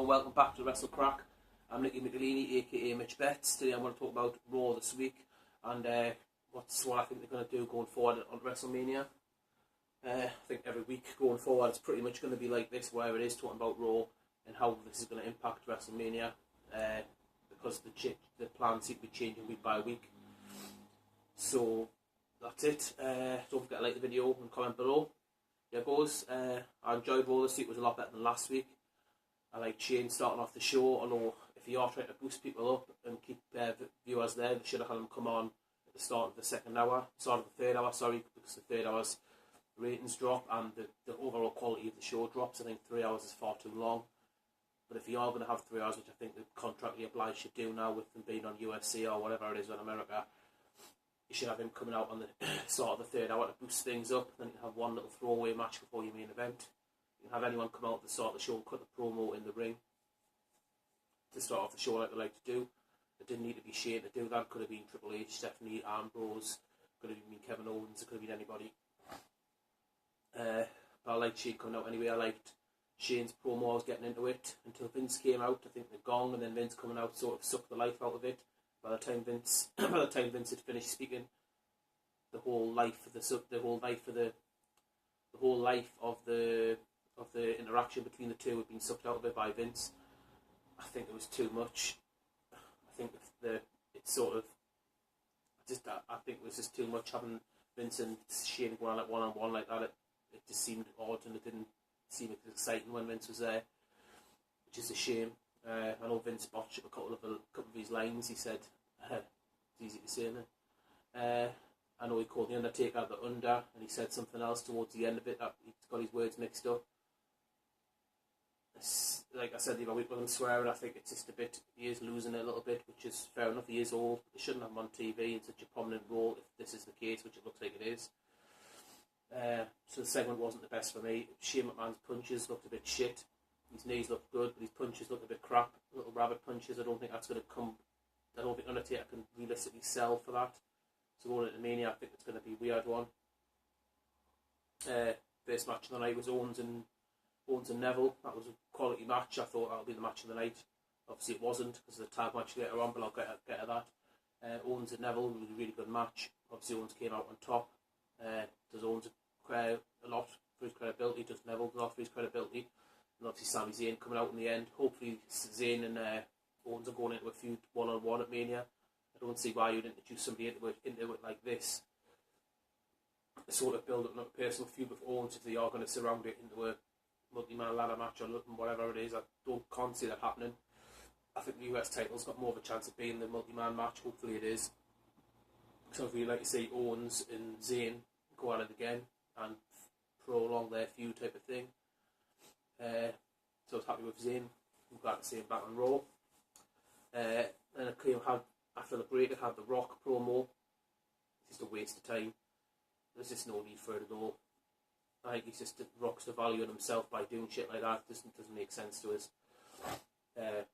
welcome back to WrestleCrack. I'm Nicky McElhaney, aka Mitch Betts. Today I'm going to talk about Raw this week and what I think they're going to do going forward on WrestleMania. I think every week going forward it's pretty much going to be like this, where it is talking about Raw and how this is going to impact WrestleMania, because the plans seem to be changing week by week. So that's it. Don't forget to like the video and comment below. Here goes. I enjoyed Raw this week. It was a lot better than last week. I like Shane starting off the show. I know if you are trying to boost people up and keep viewers there, they should have had them come on at the start of the third hour, because the third hour's ratings drop and the overall quality of the show drops. I think 3 hours is far too long. But if you are going to have 3 hours, which I think the contractually obliged to do now with them being on USC or whatever it is in America, you should have him coming out on the start of the third hour to boost things up. Then you can have one little throwaway match before your main event. You can have anyone come out at the start of the show and cut the promo in the ring to start off the show like they like to do. It didn't need to be Shane to do that. It could have been Triple H, Stephanie, Ambrose, could have been Kevin Owens, it could have been anybody. But I liked Shane coming out anyway. I liked Shane's promo. I was getting into it until Vince came out. I think the gong and then Vince coming out sort of sucked the life out of it. By the time Vince had finished speaking, the whole life of the interaction between the two had been sucked out of it by Vince. I think it was too much. I think it was just too much having Vince and Shane going on one-on-one like that. It just seemed odd and it didn't seem exciting when Vince was there, which is a shame. I know Vince botched a couple of his lines. He said, it's easy to say, isn't it? I know he called The Undertaker the Under, and he said something else towards the end of it that he's got his words mixed up. Like I said the other week with him swearing, I think it's just a bit, he is losing it a little bit, which is fair enough. He is old. They shouldn't have him on TV in such a prominent role if this is the case, which it looks like it is. So the segment wasn't the best for me. Shane McMahon's punches looked a bit shit. His knees looked good, but his punches looked a bit crap. Little rabbit punches. I don't think that's going to come. I don't think Undertaker can realistically sell for that. So going into Mania, I think it's going to be a weird one. First match of the night was Owens and Neville. That was a quality match. I thought that would be the match of the night. Obviously it wasn't because of the tag match later on, but I'll get to that. Owens and Neville was a really good match. Obviously Owens came out on top. Does Owens a lot for his credibility? Does Neville a lot for his credibility? And obviously Sami Zayn coming out in the end. Hopefully Zayn and Owens are going into a feud one-on-one at Mania. I don't see why you'd introduce somebody into it like this. A sort of build up not a personal feud with Owens if they are going to surround it into a multi-man ladder match or whatever it is. I can't see that happening. I think the US title's got more of a chance of being the multi-man match. Hopefully it is. So I'd really like to see Owens and Zayn go at it again and prolong their feud type of thing. So I was happy with Zayn. I'm glad to see him back on Raw. And after the break, I had the Rock promo. It's just a waste of time. There's just no need for it at all. I think he's just Rock's devaluing himself by doing shit like that. It doesn't make sense to us. They're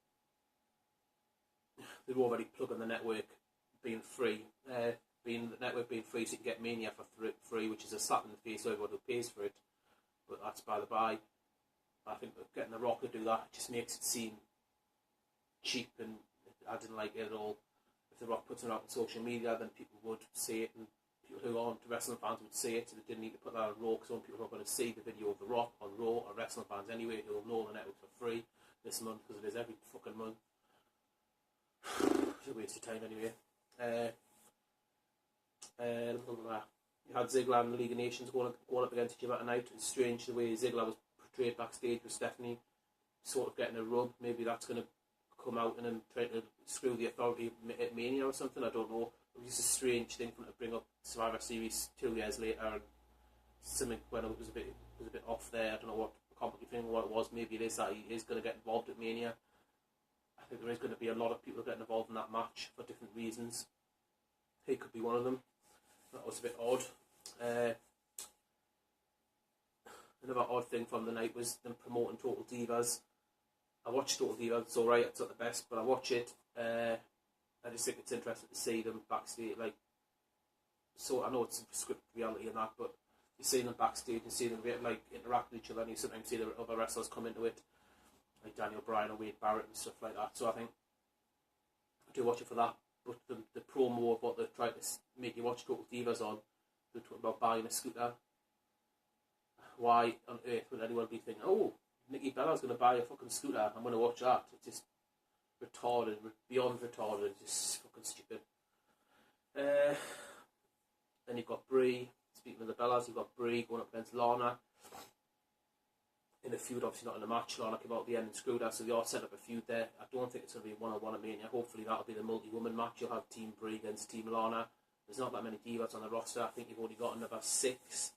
already plugging the network being free. The network being free so you can get Mania for free, which is a slap in the face to everyone who pays for it. But that's by the by. I think that getting the Rock to do that just makes it seem cheap, and I didn't like it at all. If the Rock puts it out on social media, then people would see it, and people who aren't wrestling fans would see it. So they didn't need to put that on Raw, because some people are going to see the video of the Rock on Raw, or wrestling fans anyway, who will know the network for free this month, because it is every fucking month. It's a waste of time anyway. You had Ziggler and the League of Nations going up against each other tonight. It's strange the way Ziggler was portrayed backstage with Stephanie sort of getting a rub. Maybe that's going to come out and then try to screw the Authority at Mania or something. I don't know. It was just a strange thing for them to bring up Survivor Series 2 years later, and something when it was a bit off there. I don't know what it was. Maybe it is that he is going to get involved at Mania. I think there is going to be a lot of people getting involved in that match for different reasons. He could be one of them. That was a bit odd. Another odd thing from the night was them promoting Total Divas. I watched Total Divas. It's alright. It's not the best, but I watch it. I just think it's interesting to see them backstage. So I know it's a scripted reality and that, but you see them backstage and see them interact with each other, and you sometimes see the other wrestlers come into it. like Daniel Bryan or Wade Barrett and stuff like that. So I think I do watch it for that. But the promo of what they're trying to make you watch Total Divas on, they're talking about buying a scooter. Why on earth would anyone be thinking, oh, Nikki Bella's going to buy a fucking scooter, I'm going to watch that? It's just retarded, beyond retarded, just fucking stupid. Then you've got Brie. Speaking of the Bellas, you've got Brie going up against Lana in a feud, obviously not in a match. Lana came out at the end and screwed her, so they all set up a feud there. I don't think it's going to be a one-on-one at Mania. Hopefully that'll be the multi-woman match. You'll have Team Brie against Team Lana. There's not that many divas on the roster. I think you've only got another 6.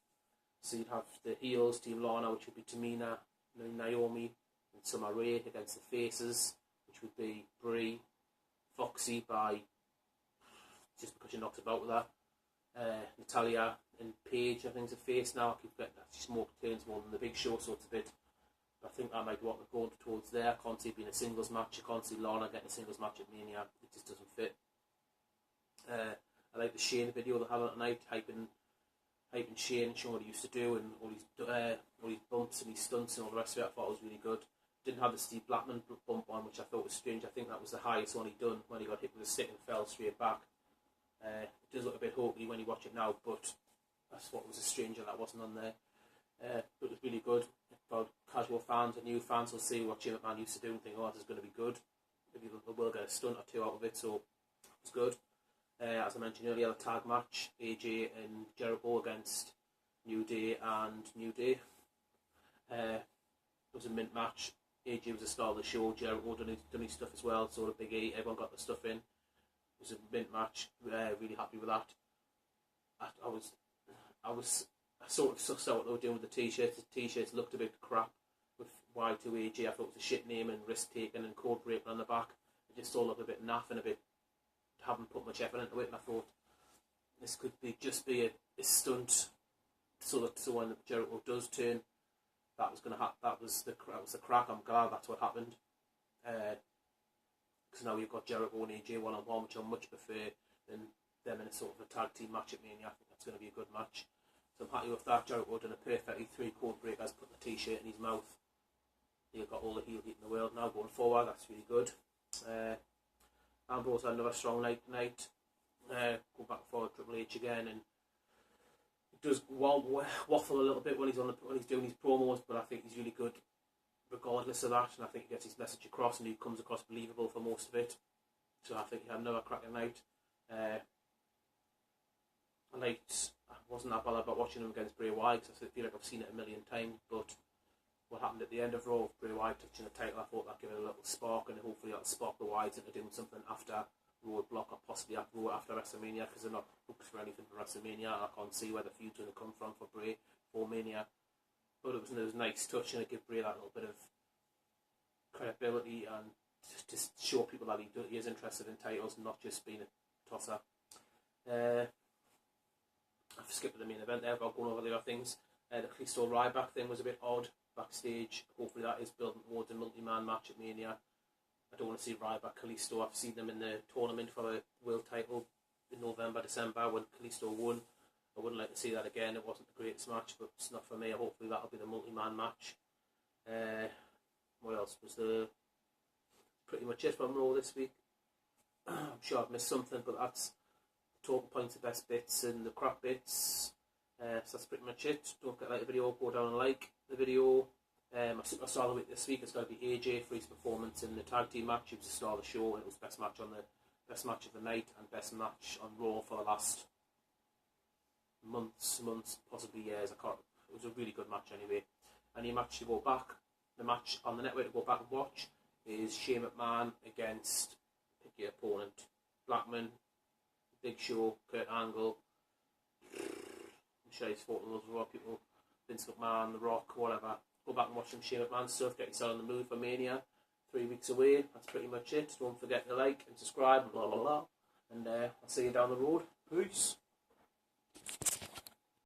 So you'd have the heels, Team Lana, which would be Tamina, Naomi, and Summer Rae against the faces, which would be Brie, Foxy by just because she knocks about with her, Natalia and Paige, I think, is a face now. I keep getting that she's more turns more than the Big Show, so it's a bit. I think that might be what we're going towards there. I can't see it being a singles match. I can't see Lana getting a singles match at Mania. It just doesn't fit. I like the Shane video they had on tonight, hyping Shane, showing what he used to do and all his bumps and his stunts and all the rest of it. I thought it was really good. Didn't have the Steve Blackman bump on, which I thought was strange. I think that was the highest one he'd done when he got hit with a stick and fell straight back. It does look a bit hokey when you watch it now, but that's what was a stranger that wasn't on there. But it was really good. For casual fans and new fans will see what Jim McMahon used to do and think, oh, this is going to be good. Maybe they will get a stunt or two out of it, so it was good. As I mentioned earlier, the tag match, AJ and Jericho against New Day and New Day. It was a mint match. AJ was the star of the show, Jericho done his stuff as well, so the Big E, everyone got the stuff in. It was a mint match, really happy with that. I sort of sussed out what they were doing with the t-shirts. The t-shirts looked a bit crap with Y2AJ. I thought it was a shit name and risk taking and code breaking on the back. It just all looked a bit naff and a bit, haven't put much effort into it, and I thought this could just be a stunt so when Jericho does turn, that was the crack. I'm glad that's what happened. Because now you've got Jericho and AJ one-on-one, which I much prefer than them in a sort of a tag team match at Mania. I think that's going to be a good match. So I'm happy with that. Jericho done a perfectly 3 code breakers, put the t-shirt in his mouth. You've got all the heel heat in the world now going forward. That's really good. Ambrose had another strong night tonight. Go back for Triple H again, and he does waffle a little bit when he's doing his promos, but I think he's really good regardless of that, and I think he gets his message across and he comes across believable for most of it. So I think he had another cracking night. I wasn't that bothered about watching him against Bray Wyatt, because I feel like I've seen it a million times, but what happened at the end of Raw with Bray Wyatt touching the title, I thought that'd give it a little spark, and hopefully that'll spark the Wyatts into doing something after Roadblock or possibly after WrestleMania, because they're not booked for anything for WrestleMania, and I can't see where the feud's going to come from for Bray for Mania. But it was a nice touch, and it gave Bray that little bit of credibility and just show people that he is interested in titles and not just being a tosser. I've skipped the main event there, but I'll go over the other things. The Kalisto Ryback thing was a bit odd backstage. Hopefully that is building towards a multi-man match at Mania. I don't want to see Ryback Kalisto. I've seen them in the tournament for the world title in November, December when Kalisto won. I wouldn't like to see that again. It wasn't the greatest match, but it's not for me. Hopefully that'll be the multi-man match. What else was there? Pretty much it from Raw this week. I'm sure I've missed something, but that's talking points, the best bits and the crap bits. So that's pretty much it. Don't forget to like the video, go down and like the video. My superstar of the week this week has got to be AJ for his performance in the tag team match. He was the star of the show, and it was best match of the night and best match on Raw for the last months, possibly years. It was a really good match anyway. And your match to go back, the match on the network to go back and watch is Shane McMahon against, pick your opponent, Blackman, Big Show, Kurt Angle. I'm sure he's fought with loads of other people, Vince McMahon, The Rock, whatever. Go back and watch some Shane McMahon stuff, get yourself in the mood for Mania. 3 weeks away, that's pretty much it. Don't forget to like and subscribe and blah blah blah. And I'll see you down the road. Peace.